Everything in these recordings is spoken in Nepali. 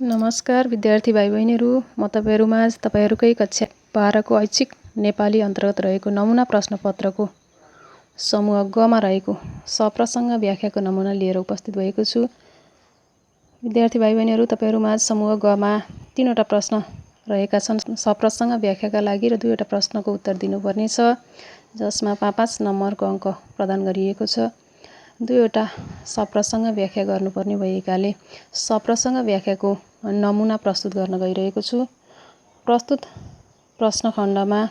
नमस्कार विद्यार्थी भाइ बहिनीहरू, म तपाईँहरूमाझ तपाईँहरूकै कक्षा 12 को ऐच्छिक नेपाली अन्तर्गत रहेको नमुना प्रश्नपत्रको समूह ग मा रहेको सप्रसङ्ग व्याख्याको नमुना लिएर उपस्थित भएको छु। विद्यार्थी भाइ बहिनीहरू, तपाईँहरूमाझ समूह ग मा 3वटा प्रश्न रहेका छन् सप्रसङ्ग व्याख्याका लागि र 2वटा प्रश्नको उत्तर दिनुपर्ने छ, जसमा 5-5 नम्बरको अङ्क प्रदान गरिएको छ। 2वटा सप्रसङ्ग व्याख्या गर्नुपर्ने भएकाले सप्रसङ्ग व्याख्याको नमुना प्रस्तुत गर्न गइरहेको छु। प्रस्तुत प्रश्नखण्डमा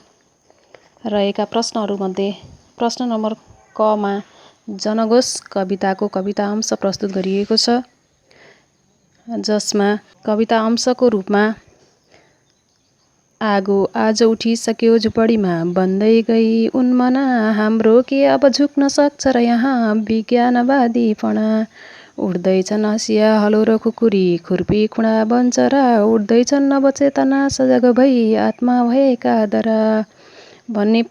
रहेका प्रश्नहरूमध्ये प्रश्न नम्बर क मा जनघोष कविताको कविता अंश प्रस्तुत गरिएको छ, जसमा कविता अंशको रूपमा आगो आज उठिसक्यो झुपडीमा बन्दै गई उन्मना हाम्रो के अब झुक्न सक्छ र यहाँ विज्ञानवादीपना उड्दैछन् हँसिया हलो र खुकुरी खुर्पी खुडा बन्चरा उड्दैछन् नवचेतना सजग भई आत्मा भएका दरा भन्ने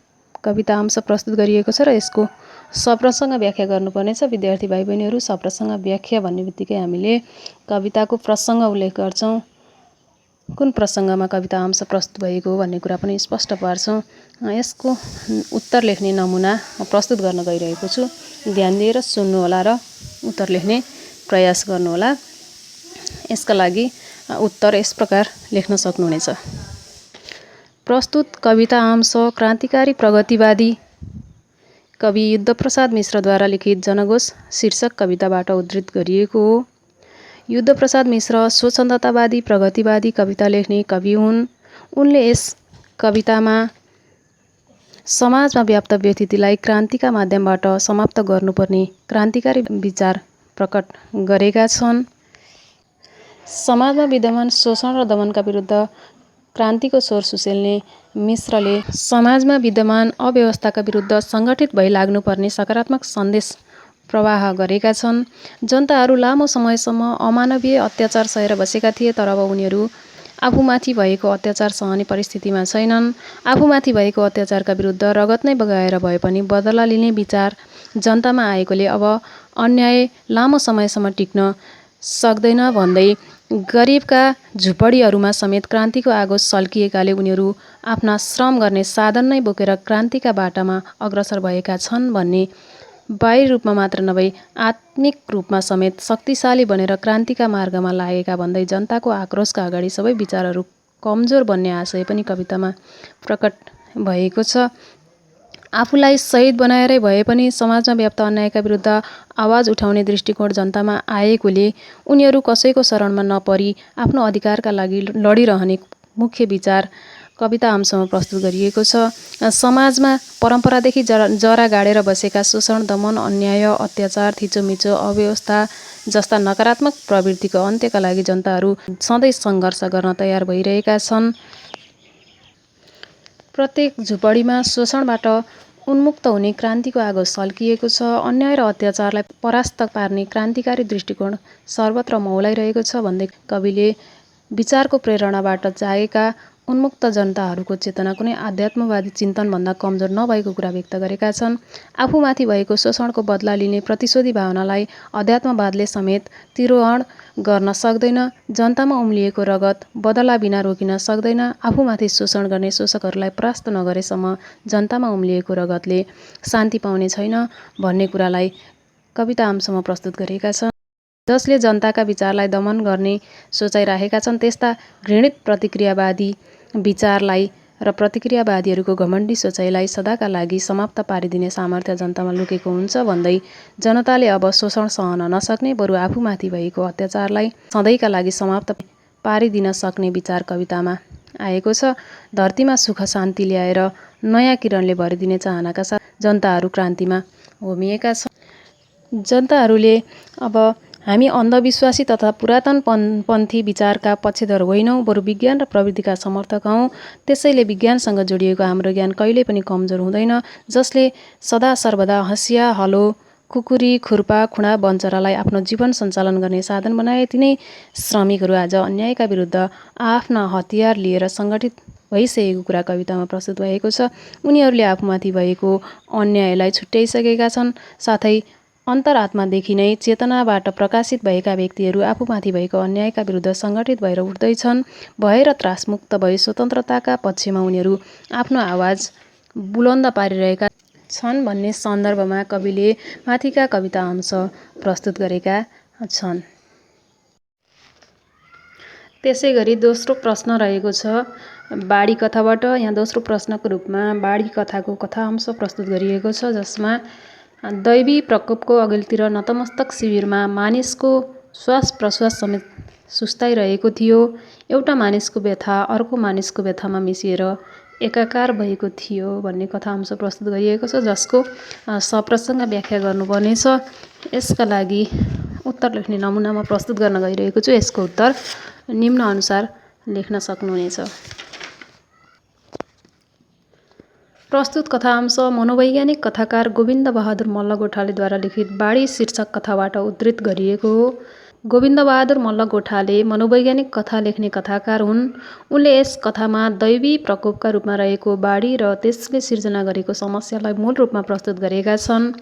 कविता अंश प्रस्तुत गरिएको छ र यसको सप्रसङ्ग व्याख्या गर्नुपर्नेछ। विद्यार्थी भाइ बहिनीहरू, सप्रसङ्ग व्याख्या भन्ने बित्तिकै हामीले कविताको प्रसङ्ग उल्लेख गर्छौँ, कुन प्रसङ्गमा कविता अंश प्रस्तुत भएको भन्ने कुरा पनि स्पष्ट पार्छौँ। यसको उत्तर लेख्ने नमुना म प्रस्तुत गर्न गइरहेको छु। ध्यान दिएर सुन्नुहोला र उत्तर लेख्ने प्रयास गर्नुहोला। यसका लागि उत्तर यस प्रकार लेख्न सक्नुहुनेछ। प्रस्तुत कविता अंश क्रान्तिकारी प्रगतिवादी कवि युद्धप्रसाद मिश्रद्वारा लिखित जनघोष शीर्षक कविताबाट उद्धृत गरिएको हो। युद्धप्रसाद मिश्र स्वच्छन्दतावादी प्रगतिवादी कविता लेख्ने कवि हुन्। उनले यस कवितामा समाजमा व्याप्त व्यथितिलाई क्रान्तिका माध्यमबाट समाप्त गर्नुपर्ने क्रान्तिकारी विचार प्रकट गरेका छन्। समाजमा विद्यमान शोषण र दमनका विरुद्ध क्रान्तिको स्वर सुसेल्ने मिश्रले समाजमा विद्यमान अव्यवस्थाका विरुद्ध सङ्गठित भई लाग्नुपर्ने सकारात्मक सन्देश प्रवाह गरेका छन्। जनताहरू लामो समयसम्म अमानवीय अत्याचार सहेर बसेका थिए, तर अब उनीहरू आफूमाथि भएको अत्याचार सहने परिस्थितिमा छैनन्। आफूमाथि भएको अत्याचारका विरुद्ध रगत नै बगाएर भए पनि बदला लिने विचार जनतामा आएकोले अब अन्याय लामो समयसम्म टिक्न सक्दैन भन्दै गरिबका झुपडीहरूमा समेत क्रान्तिको आगो सल्किएकाले उनीहरू आफ्ना श्रम गर्ने साधन नै बोकेर क्रान्तिका बाटामा अग्रसर भएका छन् भन्ने बाहिरी रूपमा मात्र नभई आत्मिक रूपमा समेत शक्तिशाली बनेर क्रान्तिका मार्गमा लागेका भन्दै जनताको आक्रोशका अगाडि सबै विचारहरू कमजोर बन्ने आशय पनि कवितामा प्रकट भएको छ। आफूलाई शहीद बनाएरै भए पनि समाजमा व्याप्त अन्यायका विरुद्ध आवाज उठाउने दृष्टिकोण जनतामा आएकोले उनीहरू कसैको शरणमा नपरी आफ्नो अधिकारका लागि लडिरहने मुख्य विचार कविता अंशमा प्रस्तुत गरिएको छ। समाजमा परम्परादेखि जरा गाडेर बसेका शोषण, दमन, अन्याय, अत्याचार, थिचोमिचो, अव्यवस्था जस्ता नकारात्मक प्रवृत्तिको अन्त्यका लागि जनताहरू सधैँ सङ्घर्ष गर्न तयार भइरहेका छन्। प्रत्येक झुपडीमा शोषणबाट उन्मुक्त हुने क्रान्तिको आगो सल्किएको छ। अन्याय र अत्याचारलाई परास्त पार्ने क्रान्तिकारी दृष्टिकोण सर्वत्र मौलाइरहेको छ भन्दै कविले विचारको प्रेरणाबाट जागेका उन्मुक्त जनताहरूको चेतना कुनै आध्यात्मवादी चिन्तनभन्दा कमजोर नभएको कुरा व्यक्त गरेका छन्। आफूमाथि भएको शोषणको बदला लिने प्रतिशोधी भावनालाई अध्यात्मवादले समेत तिरोहण गर्न सक्दैन। जनतामा उम्लिएको रगत बदला बिना रोकिन सक्दैन। आफूमाथि शोषण गर्ने शोषकहरूलाई परास्त नगरेसम्म जनतामा उम्लिएको रगतले शान्ति पाउने छैन भन्ने कुरालाई कविता अंशमा प्रस्तुत गरेका छन्। जसले जनताका विचारलाई दमन गर्ने सोचाइ राखेका छन्, त्यस्ता घृणित प्रतिक्रियावादी विचारलाई र प्रतिक्रियावादीहरूको घमण्डी सोचाइलाई सदाका लागि समाप्त पारिदिने सामर्थ्य जनतामा लुकेको हुन्छ भन्दै जनताले अब शोषण सहन नसक्ने, बरु आफूमाथि भएको अत्याचारलाई सधैँका लागि समाप्त पारिदिन सक्ने विचार कवितामा आएको छ। धरतीमा सुख शान्ति ल्याएर नयाँ किरणले भरिदिने चाहनाका साथ जनताहरू क्रान्तिमा होमिएका छन्। जनताहरूले अब हामी अन्धविश्वासी तथा पुरातनपन्थी विचारका पक्षधर होइनौँ, बरु विज्ञान र प्रविधिका समर्थक हौँ। त्यसैले विज्ञानसँग जोडिएको हाम्रो ज्ञान कहिल्यै पनि कमजोर हुँदैन। जसले सदा सर्वदा हँसिया हलो खुकुरी खुर्पा खुडा बन्चरालाई आफ्नो जीवन सञ्चालन गर्ने साधन बनाए, तिनै श्रमिकहरू आज अन्यायका विरुद्ध आफ्ना हतियार लिएर सङ्गठित भइसकेको कुरा कवितामा प्रस्तुत भएको छ। उनीहरूले आफूमाथि भएको अन्यायलाई छुट्याइसकेका छन्, साथै अन्तरात्मादेखि नै चेतनाबाट प्रकाशित भएका व्यक्तिहरू आफूमाथि भएको अन्यायका विरुद्ध सङ्गठित भएर उठ्दैछन्, भएर त्रासमुक्त भई स्वतन्त्रताका पक्षमा उनीहरू आफ्नो आवाज बुलन्द पारिरहेका छन् भन्ने सन्दर्भमा कविले माथिका कविता अंश प्रस्तुत गरेका छन्। त्यसै गरी दोस्रो प्रश्न रहेको छ बाडी कथाबाट। यहाँ दोस्रो प्रश्नको रूपमा बाडी कथाको कथा अंश प्रस्तुत गरिएको छ, जसमा दैवी प्रकोपको अघिल्तिर नतमस्तक शिविरमा मानिसको श्वास प्रश्वास समेत सुस्ताइरहेको थियो। एउटा मानिसको व्यथा अर्को मानिसको व्यथामा मिसिएर एकाकार भएको थियो भन्ने कथा अंश प्रस्तुत गरिएको छ, जसको सप्रसङ्ग व्याख्या गर्नुपर्नेछ। यसका लागि उत्तर लेख्ने नमुनामा प्रस्तुत गर्न गइरहेको छु। यसको उत्तर निम्न अनुसार लेख्न सक्नुहुनेछ। प्रस्तुत कथा अंश मनोवैज्ञानिक कथाकार गोविन्द बहादुर मल्ल गोठालेद्वारा लिखित बाडी शीर्षक कथाबाट उद्धृत गरिएको हो। गोविन्द बहादुर मल्ल गोठाले मनोवैज्ञानिक कथा लेख्ने कथाकार हुन्। उनले यस कथामा दैवी प्रकोपका रूपमा रहेको बाडी र त्यसले सिर्जना गरेको समस्यालाई मूल रूपमा प्रस्तुत गरेका छन्।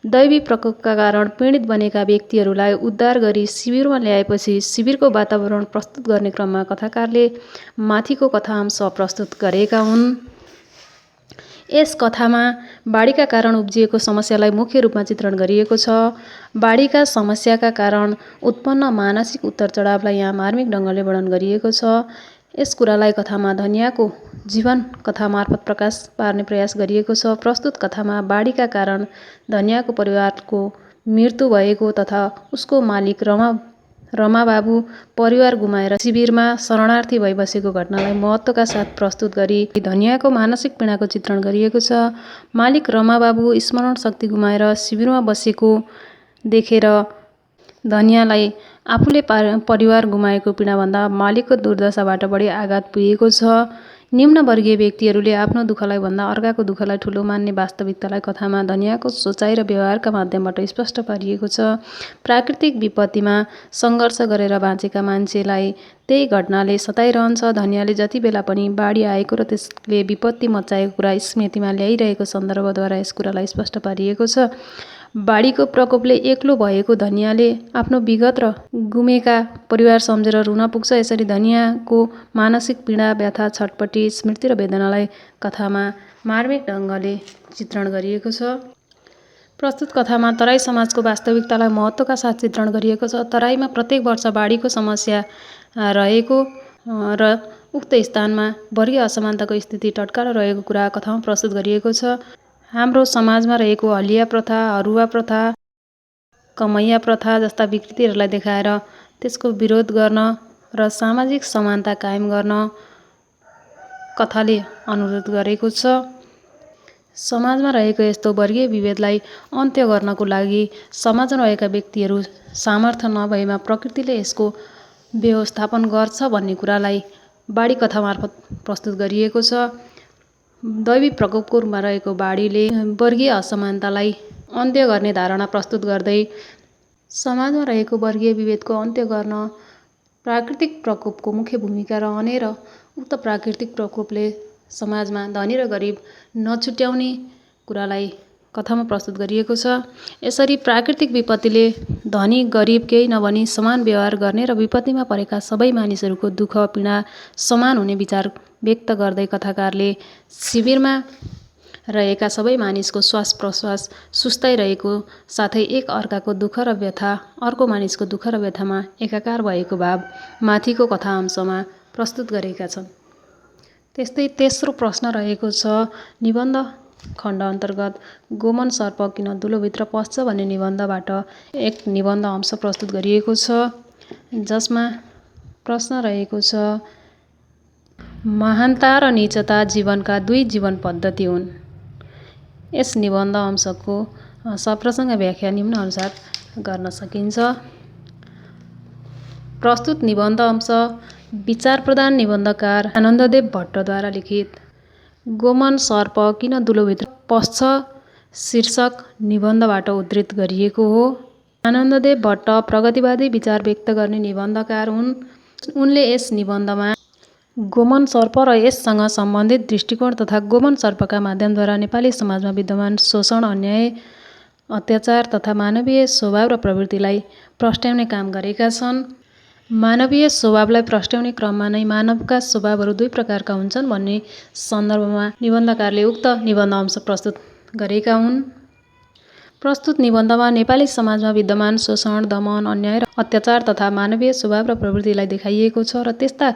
दैवी प्रकोपका कारण पीडित बनेका व्यक्तिहरूलाई उद्धार गरी शिविरमा ल्याएपछि शिविरको वातावरण प्रस्तुत गर्ने क्रममा कथाकारले माथिको कथा अंश प्रस्तुत गरेका हुन्। यस कथामा बाढीका कारण उब्जिएको समस्यालाई मुख्य रूपमा चित्रण गरिएको छ। बाढीका समस्याका कारण उत्पन्न मानसिक उतार चढावलाई यहाँ मार्मिक ढङ्गले वर्णन गरिएको छ। यस कुरालाई कथामा धनियाको जीवन कथा मार्फत प्रकाश पार्ने प्रयास गरिएको छ। प्रस्तुत कथामा बाढीका कारण धनियाको परिवारको मृत्यु भएको तथा उसको मालिक रमाबाबु परिवार गुमाएर शिविरमा शरणार्थी भई बसेको घटनालाई महत्त्वका साथ प्रस्तुत गरी धनियाको मानसिक पीडाको चित्रण गरिएको छ। मालिक रमाबाबु स्मरण शक्ति गुमाएर शिविरमा बसेको देखेर धनियालाई आफूले परिवार गुमाएको पीडाभन्दा मालिकको दुर्दशाबाट बढी आघात पुगेको छ। निम्नवर्गीय व्यक्तिहरूले आफ्नो दुःखलाई भन्दा अर्काको दुःखलाई ठुलो मान्ने वास्तविकतालाई कथामा धनियाको सोचाइ र व्यवहारका माध्यमबाट स्पष्ट पारिएको छ। प्राकृतिक विपत्तिमा सङ्घर्ष गरेर बाँचेका मान्छेलाई त्यही घटनाले सताइरहन्छ। धनियाले जति बेला पनि बाढी आएको र त्यसले विपत्ति मचाएको कुरा स्मृतिमा ल्याइरहेको सन्दर्भद्वारा यस कुरालाई स्पष्ट पारिएको छ। बाढीको प्रकोपले एक्लो भएको धनियाले आफ्नो विगत र गुमेका परिवार सम्झेर रुन पुग्छ। यसरी धनियाको मानसिक पीडा, व्यथा, छटपटी, स्मृति र वेदनालाई कथामा मार्मिक ढङ्गले चित्रण गरिएको छ। प्रस्तुत कथामा तराई समाजको वास्तविकतालाई महत्त्वका साथ चित्रण गरिएको छ। तराईमा प्रत्येक वर्ष बाढीको समस्या रहेको र उक्त स्थानमा वर्गीय असमानताको स्थिति टट्कारो रहेको कुरा कथामा प्रस्तुत गरिएको छ। हाम्रो समाजमा रहेको हलिया प्रथा, हरुवा प्रथा, कमैया प्रथा जस्ता विकृतिहरूलाई देखाएर त्यसको विरोध गर्न र सामाजिक समानता कायम गर्न कथाले अनुरोध गरेको छ। समाजमा रहेको यस्तो वर्गीय विभेदलाई अन्त्य गर्नको लागि समाजमा रहेका व्यक्तिहरू सामर्थ्य नभएमा प्रकृतिले यसको व्यवस्थापन गर्छ भन्ने कुरालाई बाढी कथा मार्फत प्रस्तुत गरिएको छ। दैवी प्रकोपको रूपमा रहेको बाढीले वर्गीय असमानतालाई अन्त्य गर्ने धारणा प्रस्तुत गर्दै समाजमा रहेको वर्गीय विभेदको अन्त्य गर्न प्राकृतिक प्रकोपको मुख्य भूमिका रहने र उक्त प्राकृतिक प्रकोपले समाजमा धनी र गरिब नछुट्याउने कुरालाई कथामा प्रस्तुत गरिएको छ। यसरी प्राकृतिक विपत्तिले धनी गरिब केही नभनी समान व्यवहार गर्ने र विपत्तिमा परेका सबै मानिसहरूको दुःख पीडा समान हुने विचार व्यक्त गर्दै कथाकारले शिविरमा रहेका सबै मानिसको श्वास प्रश्वास सुस्ताइरहेको साथै एक अर्काको दुःख र व्यथा, अर्को मानिसको दुःख र व्यथामा एकाकार भएको भाव माथिको कथा अंशमा प्रस्तुत गरेका छन्। त्यस्तै तेस्रो प्रश्न रहेको छ निबन्ध खण्ड अन्तर्गत गोमन सर्प किन दुलोभित्र पस्छ भन्ने निबन्धबाट एक निबन्ध अंश प्रस्तुत गरिएको छ, जसमा प्रश्न रहेको छ महानता र नीचता जीवनका दुई जीवन पद्धति हुन्। यस निबन्ध अंशको सप्रसङ्ग व्याख्या निम्न अनुसार गर्न सकिन्छ। प्रस्तुत निबन्ध अंश विचार प्रधान निबन्धकार आनन्ददेव भट्टद्वारा लिखित गोमन सर्प किन दुलोभित्र पस्छ शीर्षक निबन्धबाट उद्धृत गरिएको हो। आनन्ददेव भट्ट प्रगतिवादी विचार व्यक्त गर्ने निबन्धकार हुन्। उनले यस निबन्धमा गोमन सर्प र यससँग सम्बन्धित दृष्टिकोण तथा गोमन सर्पका माध्यमद्वारा नेपाली समाजमा विद्यमान शोषण, अन्याय, अत्याचार तथा मानवीय स्वभाव र प्रवृत्तिलाई प्रस्ट्याउने काम गरेका छन्। मानवीय स्वभावलाई प्रस्ट्याउने क्रममा नै मानवका स्वभावहरू दुई प्रकारका हुन्छन् भन्ने सन्दर्भमा निबन्धकारले उक्त निबन्ध अंश प्रस्तुत गरेका हुन्। प्रस्तुत निबन्धमा नेपाली समाजमा विद्यमान शोषण, दमन, अन्याय र अत्याचार तथा मानवीय स्वभाव र प्रवृत्तिलाई देखाइएको छ र त्यस्ता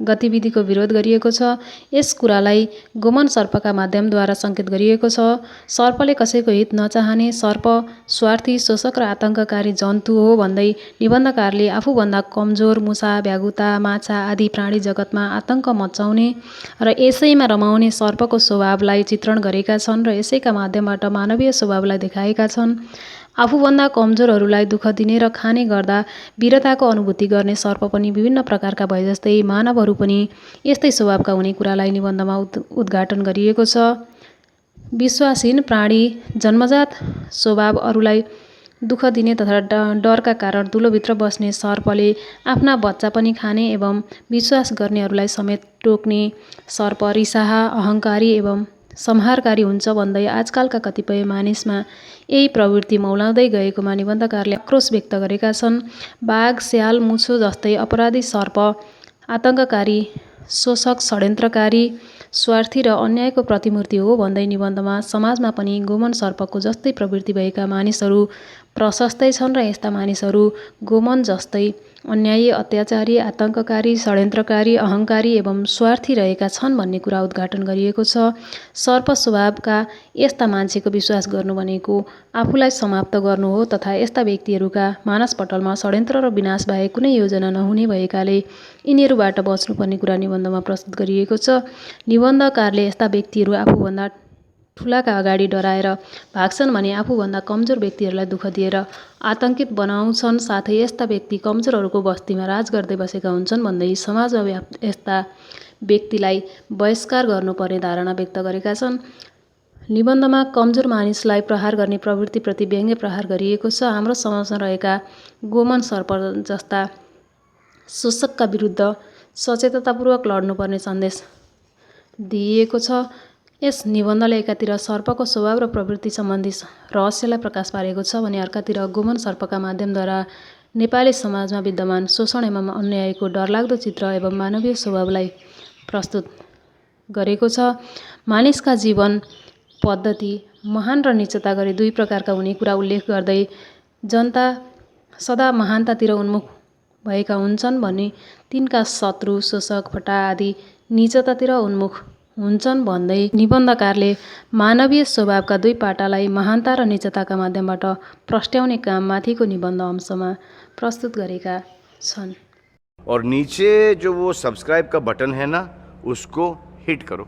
गतिविधिको विरोध गरिएको छ। यस कुरालाई गोमन सर्पका माध्यमद्वारा सङ्केत गरिएको छ। सर्पले कसैको हित नचाहने, सर्प स्वार्थी, शोषक र आतङ्ककारी जन्तु हो भन्दै निबन्धकारले आफूभन्दा कमजोर मुसा, भ्यागुता, माछा आदि प्राणी जगतमा आतङ्क मचाउने र यसैमा रमाउने सर्पको स्वभावलाई चित्रण गरेका छन् र यसैका माध्यमबाट मानवीय स्वभावलाई देखाएका छन्। आफूभन्दा कमजोरहरूलाई दुःख दिने र खाने गर्दा वीरताको अनुभूति गर्ने सर्प पनि विभिन्न प्रकारका भए जस्तै मानवहरू पनि यस्तै स्वभावका हुने कुरालाई निबन्धमा उद्घाटन गरिएको छ। विश्वासहीन प्राणी, जन्मजात स्वभाव अरूलाई दुःख दिने तथा डरका कारण तुलोभित्र बस्ने सर्पले आफ्ना बच्चा पनि खाने एवं विश्वास गर्नेहरूलाई समेत टोक्ने सर्प रिसाहा, अहङ्कारी एवं संहारकारी हुन्छ भन्दै आजकालका कतिपय मानिसमा यही प्रवृत्ति मौलाउँदै गएकोमा निबन्धकारले आक्रोश व्यक्त गरेका छन्। बाघ, स्याल, मुछो जस्तै अपराधी सर्प आतङ्ककारी, शोषक, षड्यन्त्रकारी, स्वार्थी र अन्यायको प्रतिमूर्ति हो भन्दै निबन्धमा समाजमा पनि गोमन सर्पको जस्तै प्रवृत्ति भएका मानिसहरू प्रशस्तै छन् र यस्ता मानिसहरू गोमन जस्तै अन्यायी, अत्याचारी, आतङ्ककारी, षड्यन्त्रकारी, अहङ्कारी एवं स्वार्थी रहेका छन् भन्ने कुरा उद्घाटन गरिएको छ। सर्प स्वभावका यस्ता मान्छेको विश्वास गर्नु भनेको आफूलाई समाप्त गर्नु हो तथा यस्ता व्यक्तिहरूका मानसपटलमा षड्यन्त्र र विनाश बाहेक कुनै योजना नहुने भएकाले यिनीहरूबाट बच्नुपर्ने कुरा निबन्धमा प्रस्तुत गरिएको छ। निबन्धकारले यस्ता व्यक्तिहरू आफूभन्दा ठुलाका अगाडि डराएर भाग्छन् भने आफूभन्दा कमजोर व्यक्तिहरूलाई दुःख दिएर आतङ्कित बनाउँछन्, साथै यस्ता व्यक्ति कमजोरहरूको बस्तीमा राज गर्दै बसेका हुन्छन् भन्दै समाजमा यस्ता व्यक्तिलाई बहिष्कार गर्नुपर्ने धारणा व्यक्त गरेका छन्। निबन्धमा कमजोर मानिसलाई प्रहार गर्ने प्रवृत्तिप्रति व्यङ्ग्य प्रहार गरिएको छ। हाम्रो समाजमा रहेका गोमन सर्प जस्ता शोषकका विरुद्ध सचेततापूर्वक लड्नुपर्ने सन्देश दिइएको छ। यस निबन्धले एकातिर सर्पको स्वभाव र प्रवृत्ति सम्बन्धी रहस्यलाई प्रकाश पारेको छ भने अर्कातिर गोमन सर्पका माध्यमद्वारा नेपाली समाजमा विद्यमान शोषण एवं अन्यायको डरलाग्दो चित्र एवं मानवीय स्वभावलाई प्रस्तुत गरेको छ। मानिसका जीवन पद्धति महान र नीचता गरी दुई प्रकारका हुने कुरा उल्लेख गर्दै जनता सदा महानतातिर उन्मुख भएका हुन्छन् भने तिनका शत्रु, शोषक, फटा आदि नीचतातिर उन्मुख हुन्छन् भन्दै निबन्धकारले मानवीय स्वभावका दुई पाटालाई महानता र नीचताका माध्यमबाट प्रस्ट्याउने काम माथिको निबन्ध अंशमा प्रस्तुत गरेका छन्। और नीचे जो वो सब्सक्राइब का बटन है ना, उसको हिट करो।